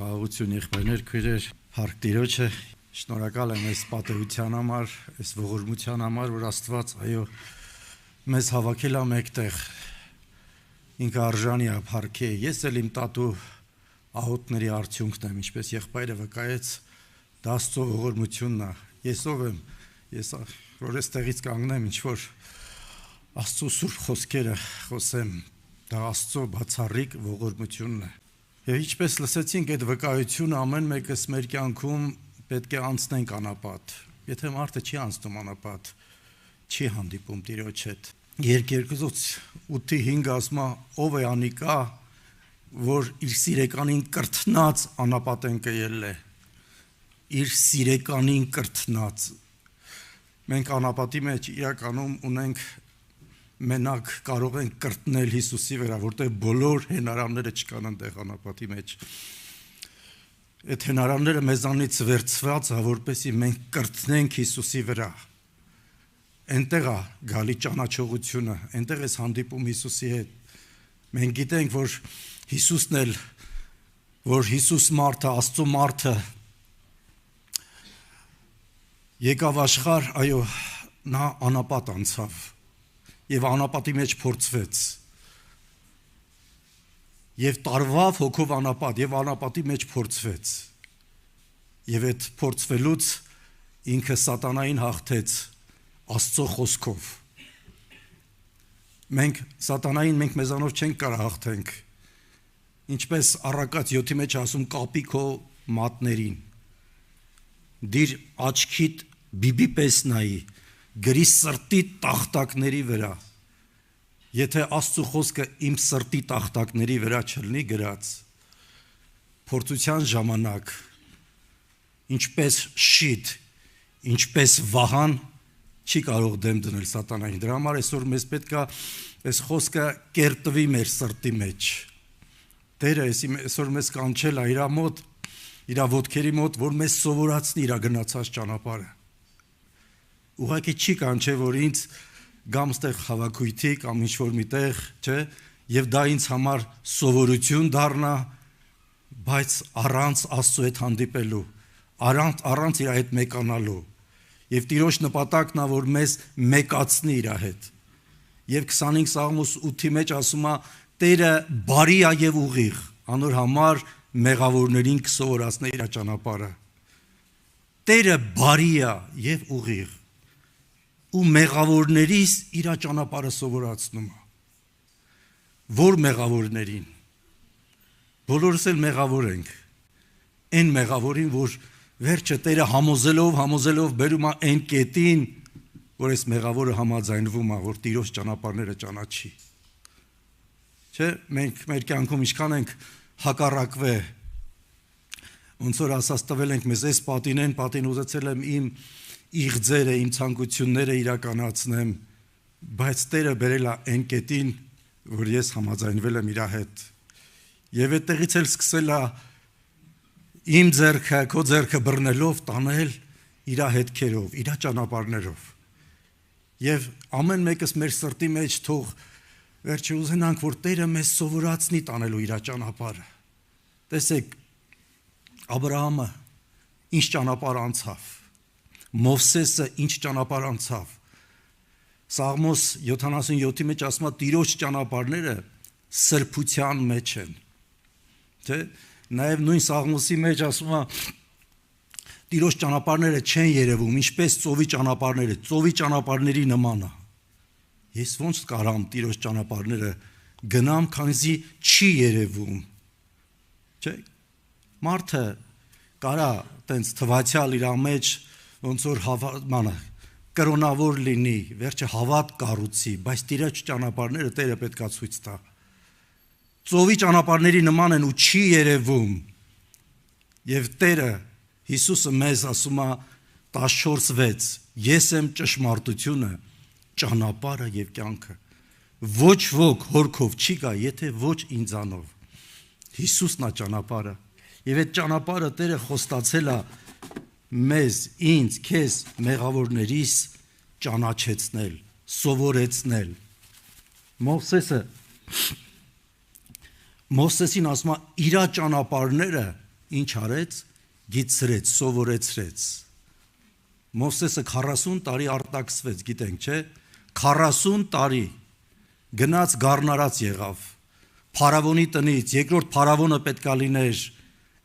Խաղաղություն եղբայրներ, քույրեր, հարկ Տիրոջը, շնորհակալ եմ այս պատեհության համար, այս ողորմության համար, որ Աստված այո մեզ հավաքել է մեկտեղ։ Ինքը արժանի է փառքի։ Ես էլ իմ տատու աղոթների արդյունքն եմ, ինչպես եղբայրը վկայեց, դա Աստծո ողորմությունն է։ Ես ով եմ, ես որ այստեղից կանգնեմ, ինչ որ Աստծո սուրբ խոսքերը խոսեմ, դա Աստծո բացառիկ ողորմությունն է։ Եվ ինչպես լսեցինք, այդ վկայությունը ամեն մեկս մեր կյանքում պետք է անցնենք անապատ։ Եթե մարդը չի անցնում անապատ, չի հանդիպում Տիրոջ հետ։ Երկերկրոց 8:5 ասում է, ով է անիկա, որ իր սիրեկանին կրթնած անապատեն կելել է։ Իր սիրեկանին կրթնած։ Մենք անապատի մեջ իրականում ունենք մենակ կարող ենք կրտնել Հիսուսի վրա, որտեղ բոլոր հնարավորները չկան այնտեղ անապատի մեջ։ Այդ հնարավորները մեզանից վերցված է, որպեսզի մենք կրտնենք Հիսուսի վրա։ Այնտեղ է գալի ճանաչողությունը, այնտեղ է հանդիպում Հիսուսի հետ։ Մենք գիտենք, որ Հիսուսն էլ, որ Հիսուս մարդը, Աստծո մարդը եկավ աշխարհ, այո, նա անապատ անցավ։ Եվ անապատի մեջ փորձվեց։ Եվ տարվավ հոգով անապատ, եւ անապատի մեջ փորձվեց։ Եվ այդ փորձվելուց ինքը սատանային հաղթեց Աստծո խոսքով։ Մենք մեզանով չենք կարող հաղթենք։ Ինչպես առակած 7-ի մեջ ասում կապի քո մատներին։ Դիր աչքիդ բիբի պես նայի, գրի սրտի տախտակների վրա։ Եթե Աստծո խոսքը իմ սրտի տախտակների վրա չլինի գրած, փորձության ժամանակ, ինչպես շիտ, ինչպես վահան, չի կարող դեմ դնել սատանային։ Դրա համար այսօր մեզ պետք է այս խոսքը կերտվի մեր սրտի մեջ։ Տերը այսօր մեզ կանչել է իր մոտ, իր ոտքերի մոտ, որ մեզ սովորացնի իր գնացած ճանապարհը։ Ուղղակի չի կանչե, որ ինձ գամ ստեղ խավակույթի կամ ինչ-որ միտեղ, չէ, եւ դա ինձ համար սովորություն դառնա, բայց առանց Աստծո հետ հանդիպելու, առանց իր հետ մեկանալու։ Եվ Տիրոջ նպատակն է, որ մեզ մեկացնի իր հետ։ Եվ 25 Սաղմոս 8-ի մեջ ասում է. Տերը բարի է եւ ուղիղ, անոր համար մեղավորներին կսովորացնի իր ճանապարհը։ Տերը բարի է եւ ուղիղ։ Ու մեղավորներից իր ճանապարհը սովորացնում է։ Որ մեղավորներին։ Բոլորս էլ մեղավոր ենք։ Այն մեղավորին, որ վերջը Տերը համոզելով բերում է այն կետին, որ այս մեղավորը համաձայնվում է, որ Տիրոջ ճանապարհները ճանաչի։ Չէ, մենք մեր կյանքում ինչքան ենք հակառակվել, ոնց որ ասած տվել ենք մեզ այս պատին ուզեցել եմ իմ իղձերը, իմ ցանկությունները իրականացնեմ, բայց Տերը բերել է այն կետին, որ ես համաձայնվել եմ իր հետ։ Եվ այդտեղից էլ սկսել է իմ ձեռքը, քո ձեռքը բռնելով տանել իր հետքերով, իր ճանապարհներով։ Եվ ամեն մեկս մեր սրտի մեջ թող վերջը ուզենանք, որ Տերը մեզ սովորացնի տանելու իր ճանապարհը։ Տեսեք, Աբրահամը ինչ ճանապարհ անցավ։ Մովսեսը ինչ ճանապարհ անցավ։ Սաղմոս 77-ի մեջ ասում է Տիրոջ ճանապարհները սրբության մեջ են։ Թե նաև նույն Սաղմոսի մեջ ասում է Տիրոջ ճանապարհները չեն երևում, ինչպես ծովի ճանապարհները, ծովի ճանապարհների նման է։ Ես ոնց կարամ Տիրոջ ճանապարհները գնամ, քանզի չի երևում։ Չէ՞։ Մարդը կարա տենց թվացյալ իր մեջ ոնց որ կրոնավոր լինի, վերջը հավատ կառուցի, բայց Տիրոջ ճանապարհները Տերը պետքա ցույց տա։ Ծովի ճանապարհների նման են ու չի երևում։ Եվ Տերը Հիսուսը մեզ ասում է 14:6. Ես եմ ճշմարտությունը, ճանապարհը եւ կյանքը։ Ոչ ոք հորքով չի գա, եթե ոչ ինձանով։ Հիսուսն է ճանապարհը։ Եվ այդ ճանապարհը Տերը խոստացել է մեզ, ինձ, քեզ, մեղավորներիս ճանաչեցնել, սովորեցնել։ Մովսեսին ասում է իր ճանապարհները ինչ արեց, գիծրեց, սովորեցրեց։ Մովսեսը 40 տարի արտաքսվեց, գիտենք, չէ՞, 40 տարի գնաց գառնարած եղավ։ Փարավոնի տնից, երկրորդ փարավոնը պետքա լիներ,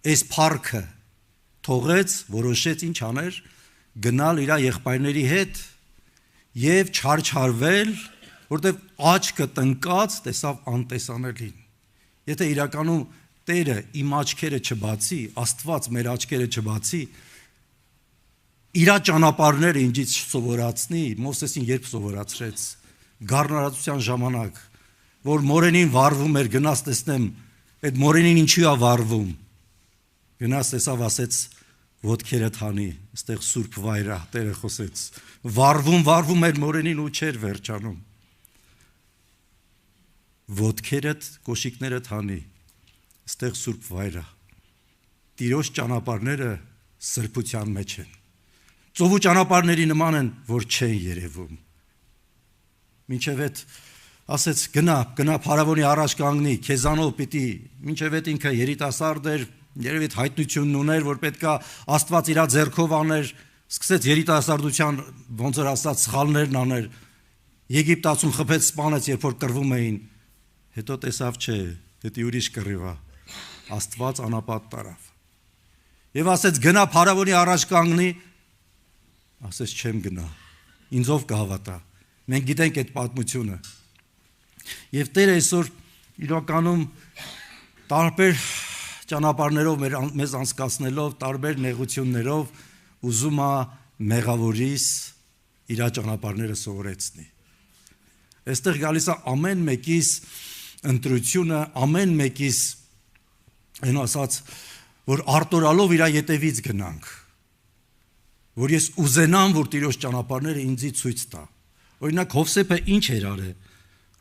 այս փառքը թողեց, որոշեց ինչ աներ, գնալ իր եղբայրների հետ եւ չարչարվել, որտեվ աչքը տնկած տեսավ անտեսանելին։ Եթե իրականում Տերը իմ աչքերը չբացի, Աստված մեր աչքերը չբացի, իր ճանապարհները ինձ սովորացնի, Մովսեսին երբ սովորացրեց, գառնարացության ժամանակ, որ մորենին վառվում էր, գնաց տեսնեմ, այդ մորենին ինչու է վառվում, գնաց տեսավ, ասեց, ոտքերդ հանի, այստեղ սուրբ վայր է, Տերը խոսեց, վառվում էր մորենին ու չէր վերջանում, ոտքերդ, կոշիկներդ հանի, այստեղ սուրբ վայր է, Տիրոջ ճանապարհները սրբության մեջ են, ծովու ճանապարհների նման են, որ չեն երևում, մինչև այդ ասեց գնա փարավոնի առաջ կանգնի, քեզանով պիտի, մինչև այդ ինքը երիտասարդ էր, երևի հայտնությունն ուներ, որ պետքա Աստված իր ձեռքով աներ, սկսեց երիտասարդության ոնց որ ասած սխալներն աներ, Եգիպտացուն խփեց, սպանեց, երբ որ կռվում էին, հետո տեսավ չէ, դա ուրիշ կռիվ է, Աստված անապատ տարավ։ Եվ ասեց գնա փարավոնի առաջ կանգնի, ասեց չեմ գնա, ինձով կհավատա։ Մենք գիտենք այդ պատմությունը։ Եվ Տերը այսօր իրականում տարբեր ճանապարհներով մեզ անցկացնելով, տարբեր նեղություններով ուզում է մեղավորիս իր ճանապարհները սովորեցնի։ Այստեղ գալիս է ամեն մեկիս ընտրությունը, ամեն մեկիս այն ասած, որ արտորալով իր ետևից գնանք, որ ես ուզենամ, որ Տիրոջ ճանապարհները ինձի ցույց տա։ Օրինակ Հովսեփը ինչ էր արել։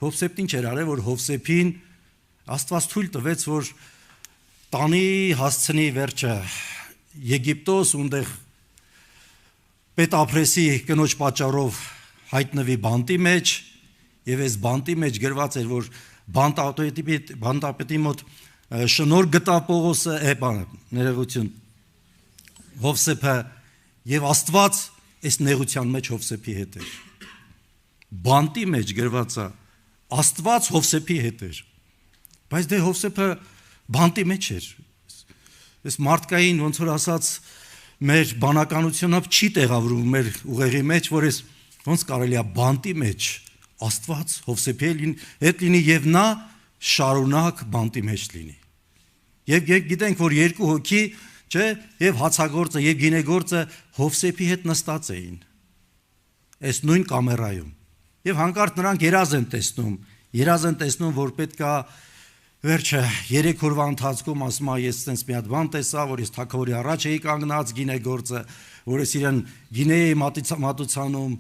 Հովսեփն ինչ էր արել, որ Հովսեփին Աստված թույլ տվեց, որ տանի հասցնի վերջը Եգիպտոս, ունդեղ Պետապրեսի կնոջ պատճառով հայտնվի բանտի մեջ, եւ այս բանտի մեջ գրված էր, որ բանտապետի մոտ շնորհ գտա Պողոսը, ներողություն, Հովսեփը եւ Աստված այս նեղության մեջ Հովսեփի հետ էր։ Բանտի մեջ գրված է Աստված Հովսեփի հետ էր, բայց դե Հովսեփը բանտի մեջ էր։ Այս մարդկային ոնց որ ասած մեր բանականությունը չի տեղավորվում մեր ուղեղի մեջ, որ այս ոնց կարելի է բանտի մեջ Աստված Հովսեփի հետ լինի եւ նա շարունակ բանտի մեջ լինի։ Եվ գիտենք, որ երկու հոգի, չէ, եւ հացագործը եւ գինեգործը Հովսեփի հետ նստած էին։ Այս նույն կամերայում։ Եվ հանկարծ նրանք երազ են տեսնում, որ պետքա վերջը 3 օրվա ընթացքում ասում է ես sense մի հատ բան տեսա, որ ես թագավորի առաջ էի կանգնած գինեգործը, որ ես իրեն գինե էի մատուցանում,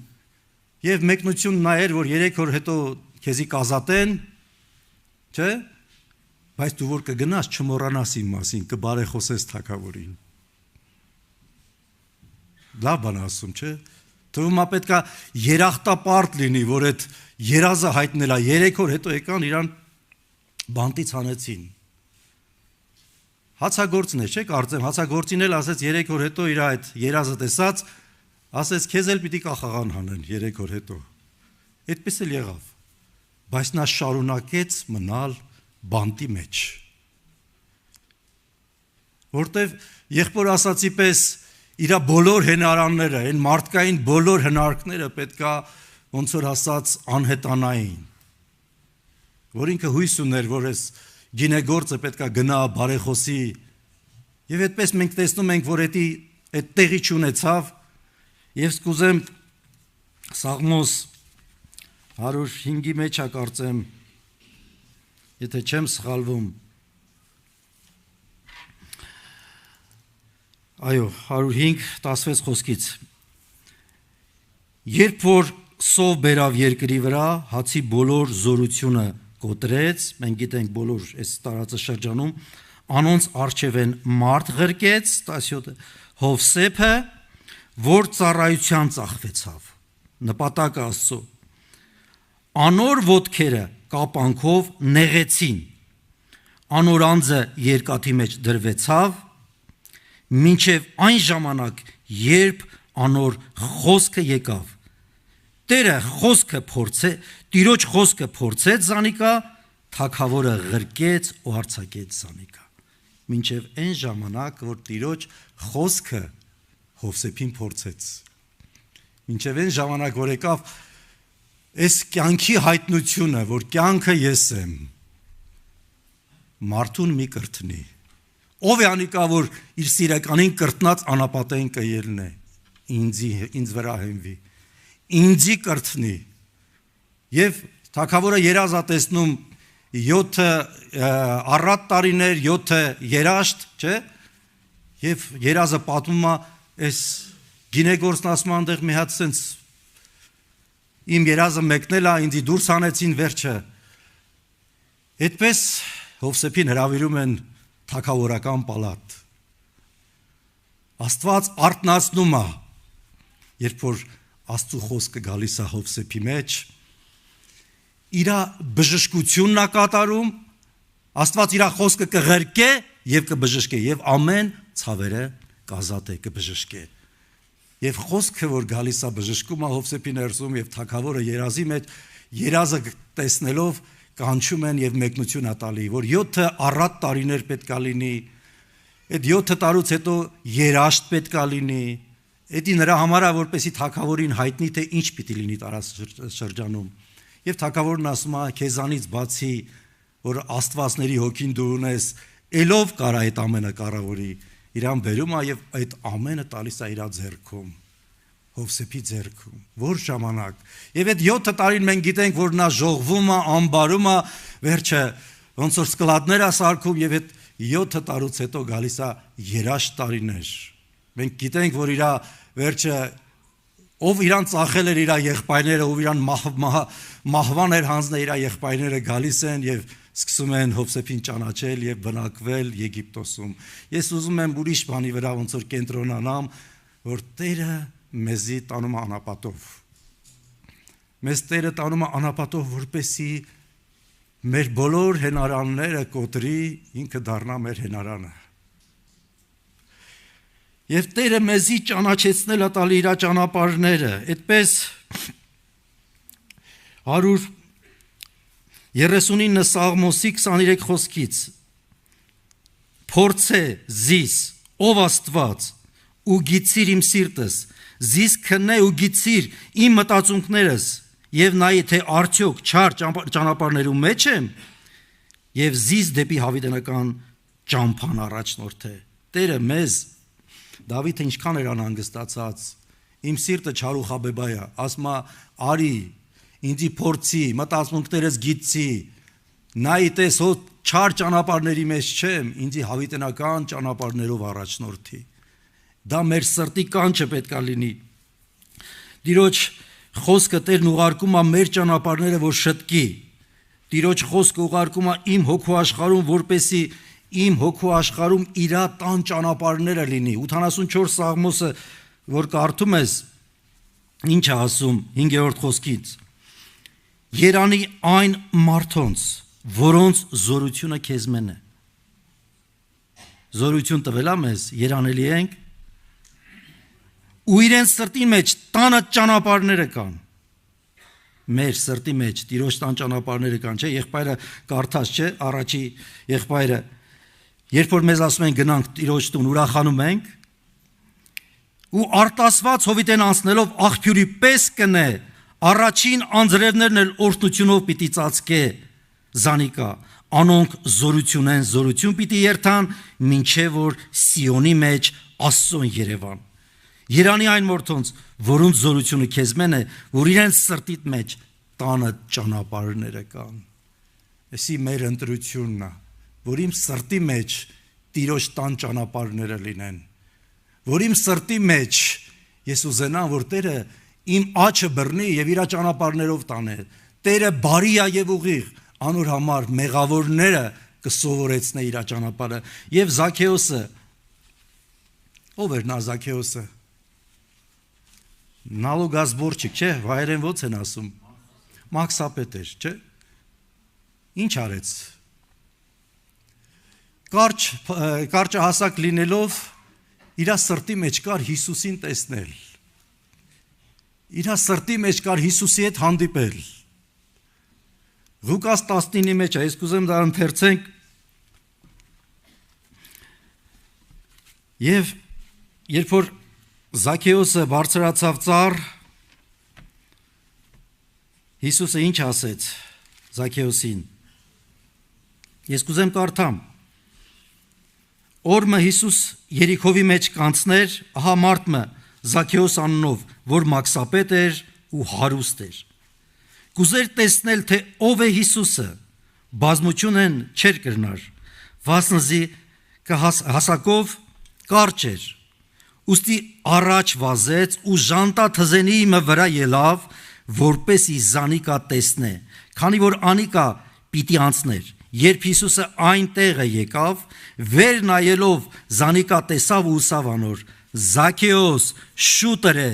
եւ մեկնությունն նա էր, որ 3 օր հետո քեզի կազատեն, չէ՞, բայց դու որ կգնաս չմոռանաս իմ մասին, կբարեխոսես թագավորին։ Լավ բան ասում, չէ՞։ Թվում է պետքա երախտապարտ լինի, որ այդ երազը հայտնել է 3 օր հետո եկան իրան բանտից հանեցին։ Հացագործն է, չէ՞, կարծեմ, հացագործին էլ ասեց 3 օր հետո իր այդ երազը տեսած, ասեց քեզ էլ պիտի կախաղան հանեն 3 օր հետո։ Այդպես էլ եղավ։ Բայց նա շարունակեց մնալ բանտի մեջ։ Որտեվ եղբոր ասացի պես իր բոլոր հնարանները, այն մարդկային բոլոր հնարքները պետքա ոնց որ ասած անհետանային։ Որ ինքը հույս ուներ, որ այս գինեգործը պետքա գնա բարեխոսի։ Եվ այդպես մենք տեսնում ենք, որ այդ տեղի չունեցավ, եւ սկուզեմ Սաղմոս 105-ի մեջ է կարծեմ, եթե չեմ սխալվում, այո, 105-16 խոսքից, երբ որ սով բերավ երկրի վրա, հացի բոլոր զորությունը կոտրեց, մենք գիտենք բոլոր այս տարածաշրջանում, անոնց արջև են մարդ ղրկեց, 17, Հովսեփը, որ ծառայության ծախվեցավ, նպատակը Աստծո, անոր ոտքերը կապանքով նեղեցին, անոր անձը երկաթի մեջ դրվեցավ, մինչև այն ժամանակ, երբ անոր խոսքը եկավ։ Տերը խոսքը Տիրոջ խոսքը փորձեց Զանիկա, թագավորը ղրկեց ու արձակեց Զանիկա։ Մինչև այն ժամանակ, որ Տիրոջ խոսքը Հովսեփին փորձեց։ Մինչև այն ժամանակ, որ եկավ այս կյանքի հայտնությունը, որ կյանքը ես եմ, մարդուն մի կրթնի։ Ով է անիկա, որ իր սիրականին կրտնած անապատային կելն է, ինձ վրա հենվի, ինձի կրթնի։ Եվ թագավորը երազ է տեսնում 7 առատ տարիներ, 7 երաշտ, չէ՞։ Եվ երազը պատմում է, այս գինեգործն ասում է այնտեղ մի հատ սենց իմ երազը մեկնել է, ինձի դուրս հանեցին վերջը։ Այդպես Հովսեփին հրավիրում են թագավորական պալատ։ Աստված արթնացնում է, երբ որ Աստծո խոսքը գալիս է Հովսեփի մեջ, իր բժշկությունն է կատարում, Աստված իր խոսքը կղերկե եւ կբժշկե եւ ամեն ցավերը կազատե կբժշկե։ Եվ խոսքը որ գալիս է բժշկում է Հովսեփի ներսում եւ թագավորը երազի մեջ երազը տեսնելով կանչում են եւ մեկնություն է տալի, որ 7 առատ տարիներ պետքա լինի, այդ 7 տարուց հետո երաշտ պետքա լինի, դա նրա համար է որպեսի թագավորին հայտնի թե ինչ պիտի լինի տարածաշրջանում։ Եվ թագավորն ասում է, քեզանից բացի, որ Աստվածների հոգին դու ունես, ելով կարա այդ ամենը կառավարի, իրան բերում է եւ այդ ամենը տալիս է իր ձեռքում, Հովսեփի ձեռքում, որ ժամանակ։ Եվ այդ 7 տարին մենք գիտենք, որ նա ժողվում է, ամբարում է, վերջը ոնց որ սկլադներ է սարքում եւ այդ 7 տարուց հետո գալիս է երաշտ տարիներ։ Մենք գիտենք, որ իր վերջը ով իրան ծախել էր իր եղբայրները, ով իրան մահվան էր հանձնել իր եղբայրները գալիս են եւ սկսում են Հովսեփին ճանաչել եւ բնակվել Եգիպտոսում։ Ես ուզում եմ ուրիշ բանի վրա ոնց որ կենտրոնանամ, որ Տերը մեզի տանում է անապատով։ Մեզ Տերը տանում է անապատով, որպեսի մեր բոլոր հենարանները կոտրի, ինքը դառնա մեր հենարանը։ Եվ Տերը մեզի ճանաչեցնել է տալի իր ճանապարհները, այդպես 139 Սաղմոսի 23 խոսքից փորձե զիս ով Աստված ու գիցիր իմ սիրտս, զիս քննե ու գիցիր իմ մտածունքներս եւ նայի թե արդյոք չար ճանապարհներում մեջ եմ եւ զիս դեպի հավիտենական ճամփան առաջնորդ է։ Տերը մեզ Դավիթը ինչքան էր անհանգստացած, իմ սիրտը չարուխաբեբայ է, ասում է արի ինձի փորձի, մտածմունքներս գիծի, նայի տես հո չար ճանապարհների մեջ չեմ, ինձի հավիտենական ճանապարհներով առաջնորդի։ Դա մեր սրտի կանչը պետք է լինի։ Տիրոջ խոսքը Տերն ուղարկում է մեր ճանապարհները, որ շտկի։ Տիրոջ խոսքը ուղարկում է իմ հոգու աշխարհում, որպեսի իմ հոգու աշխարհում իր տան ճանապարհները լինի։ 84 Սաղմոսը, որ կարդում ես, ինչ է ասում 5-րդ խոսքից։ Երանի այն մարդոնց, որոնց զորությունը քեզմեն է։ Զորություն տվել է մեզ, երանելի ենք, ու իրենց սրտի մեջ տանը ճանապարհները կան։ Մեր սրտի մեջ Տիրոջ տան ճանապարհները կան, չէ՞, եղբայրը կարդաց, չէ՞, առաջի եղբայրը երբ որ մեզ ասում են գնանք Տիրոջ տուն, ուրախանում ենք, ու արտասված հովիտեն անցնելով աղբյուրի պես կնե, առաջին անձրևներն էլ օրհնությունով պիտի ծածկե Զանիկա, անոնք զորություն պիտի երթան, մինչև որ Սիոնի մեջ Աստծուն Երևան։ Երանի այն մարդոնց, որոնց զորությունը քեզմեն է, որ իրենց սրտիտ մեջ տանը ճանապարհները կան։ Էսի մեր ընտրությունն է, որ իմ սրտի մեջ Տիրոջ տան ճանապարհները լինեն, որ իմ սրտի մեջ ես ուզենամ, որ Տերը իմ աչը բռնի եւ իր ճանապարհներով տանե։ Տերը բարի է եւ ուղիղ, անոր համար մեղավորները կսովորեցնե իր ճանապարհը։ Եվ Զաքեոսը, ով էր նա Զաքեոսը։ Նալոգազբորչիկ, չէ, վայրեն ո՞ց են ասում։ Մաքսապետ էր, չէ։ Ինչ արեց։ Կարճահասակ լինելով իր սրտի մեջ կար Հիսուսին տեսնել։ Իր սրտի մեջ կար Հիսուսի հետ հանդիպել։ Ղուկաս 19-ի մեջ է, ես կուզեմ դա ընթերցենք։ Եվ երբ որ Զաքեոսը բարձրացավ ծառ, Հիսուսը ինչ ասեց Զաքեոսին։ Ես կուզեմ կարդամ։ Օրը Հիսուս Երիքովի մեջ կանցներ, ահա մարդը Զաքեոս անունով, որ մաքսապետ էր ու հարուստ էր։ Կուզեր տեսնել, թե ով է Հիսուսը, բազմությունն չէր կրնար, վասնզի հասակով կարճ էր։ Ուստի առաջ վազեց ու ժանտա թզենի վրա ելավ, որպեսի Զանիկա տեսնե, քանի որ Անիկա պիտի անցներ։ Երբ Հիսուսը այնտեղ եկավ, վեր նայելով Զանիկա տեսավ ու ուսավ անոր. Զաքեոս, շուտր է,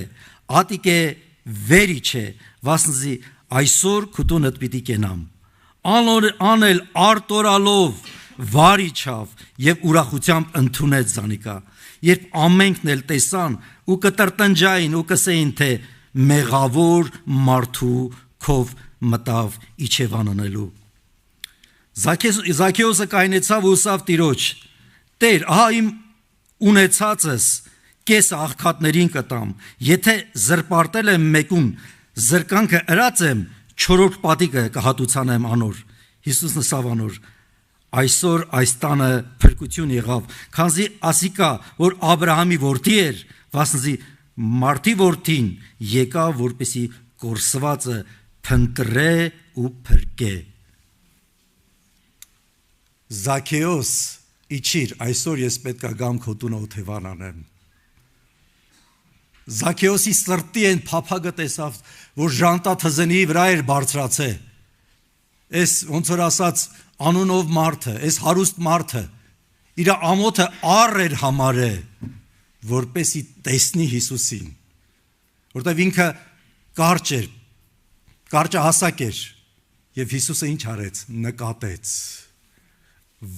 ատիկե վեր իջե, վասնզի այսօր քուտունդ պիտի կենամ։ Անել արտորալով վար իջավ եւ ուրախությամբ ընդունեց Զանիկա։ Երբ ամենքն էլ տեսան ու կտրտնջային ու կսեին, թե մեղավոր մարդու քով մտավ իջևան անելու։ Զաքեոսը կայնեցավ ու ուսավ Տիրոջ. Տեր, ահա իմ ունեցածս կես աղքատներին կտամ, եթե զրպարտել եմ մեկուն, զրկանքը ըրած եմ, չորրորդ պատիկը կհատուցանեմ անոր։ Հիսուսն ասավ անոր. այսօր այս տանը փրկություն եղավ, քանզի ասիկա, որ Աբրահամի որդի էր, վասնզի մարդի որդին եկավ, որպեսի կորսվածը փնտրե ու փրկե։ Զաքեոս, իջիր, այսօր ես պետք է գամ քո տունը օթևան անեմ։ Զաքեոսի սրտի են փափագը տեսավ, որ ժանտա թզենի վրա էր բարձրացե։ Այս ոնց որ ասած անունով մարդը, այս հարուստ մարդը, իր ամոթը առ էր համարե, որպեսի տեսնի Հիսուսին, որտեղ ինքը կարճ էր, կարճահասակ էր, եւ Հիսուսը ինչ արեց, նկատեց,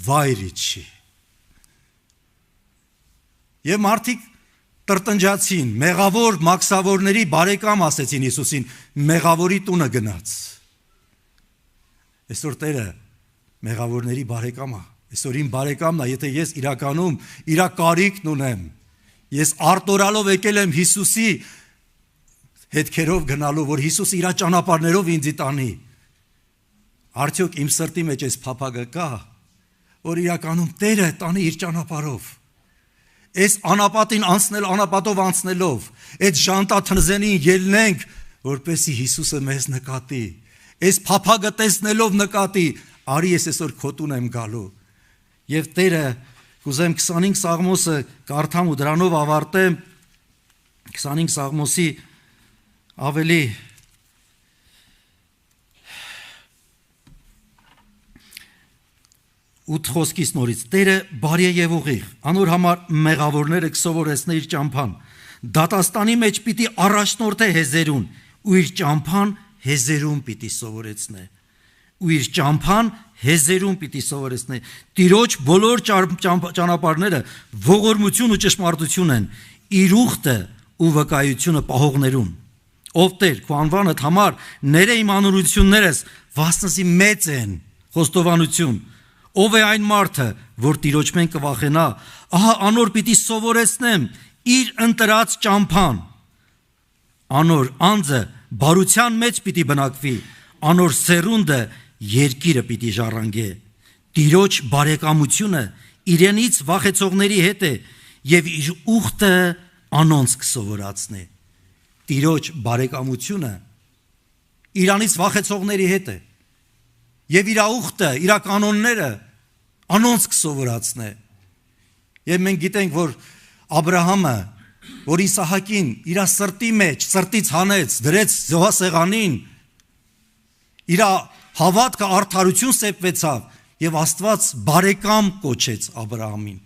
վայր իջի։ Եվ մարդիկ տրտնջացին, մեղավոր մաքսավորների բարեկամ ասեցին Հիսուսին, մեղավորի տունը գնաց։ Այսօր Տերը մեղավորների բարեկամ է, այսօր իմ բարեկամն է, եթե ես իրականում իր կարիքն ունեմ, ես արտորալով եկել եմ Հիսուսի հետքերով գնալու, որ Հիսուսը իր ճանապարհներով ինձ տանի։ Արդյոք իմ սրտի մեջ այս փափագը կա, որ իրականում Տերը տանի իր ճանապարհով։ Այս անապատին անցնել անապատով անցնելով, այդ ժանտա թնզենին ելնենք, որպեսի Հիսուսը մեզ նկատի։ Այս փափագը տեսնելով նկատի, արի ես այսօր քո տուն եմ գալու։ Եվ Տերը կուզեմ 25 Սաղմոսը կարդամ ու դրանով ավարտեմ 25 Սաղմոսի ավելի 8 խոսքից նորից Տերը բարի է եւ ուղիղ, անոր համար մեղավորները կսովորեցնե իր ճամփան, դատաստանի մեջ պիտի առաջնորդե հեզերուն, ու իր ճամփան հեզերուն պիտի սովորեցնե, ու իր ճամփան հեզերուն պիտի սովորեցնե։ Տիրոջ բոլոր ճանապարհները ողորմություն ու ճշմարտություն են, իր ուխտը ու վկայությունը պահողներուն։ Ով Տեր, քո անվանդ համար ները իմ անորություններս, վասնզի մեծ են, խոստովանություն։ Ով է այն մարդը, որ Տիրոջ մեն կվախենա, ահա անոր պիտի սովորեցնեմ իր ընտրած ճամփան։ Անոր անձը բարության մեջ պիտի բնակվի, անոր սերունդը երկիրը պիտի ժառանգե։ Տիրոջ բարեկամությունը իրենից վախեցողների հետ է եւ իր ուխտը անոնց կսովորացնի։ Տիրոջ բարեկամությունը իրանից վախեցողների հետ է եւ իր ուխտը, իր կանոնները անոնց կսովորացնե։ Եվ մենք գիտենք, որ Աբրահամը, որ Իսահակին իր սրտի մեջ, սրտից հանեց, դրեց զոհասեղանին, իր հավատքը արդարություն սեպվեցավ եւ Աստված բարեկամ կոչեց Աբրահամին։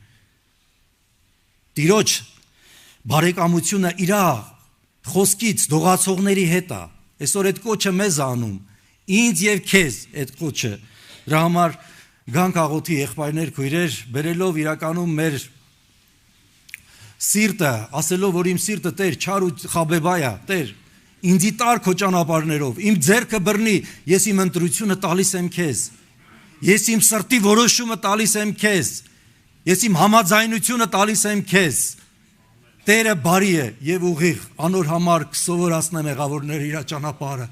Տիրոջ բարեկամությունը իր խոսքից դողացողների հետ է։ Այսօր այդ կոչը մեզ անում, ինձ եւ քեզ այդ կոչը։ Դրա համար գանք աղոթի եղբայրներ, քույրեր, բերելով իրականում մեր սիրտը, ասելով, որ իմ սիրտը Տեր չար ու խաբեբայ է, Տեր, ինձի տար քո ճանապարհներով, իմ ձեռքը բռնի, ես իմ ընտրությունը տալիս եմ քեզ, ես իմ սրտի որոշումը տալիս եմ քեզ, ես իմ համաձայնությունը տալիս եմ քեզ, Տերը բարի է եւ ուղիղ, անոր համար կսովորացնեմ եղավորները իր ճանապարհը,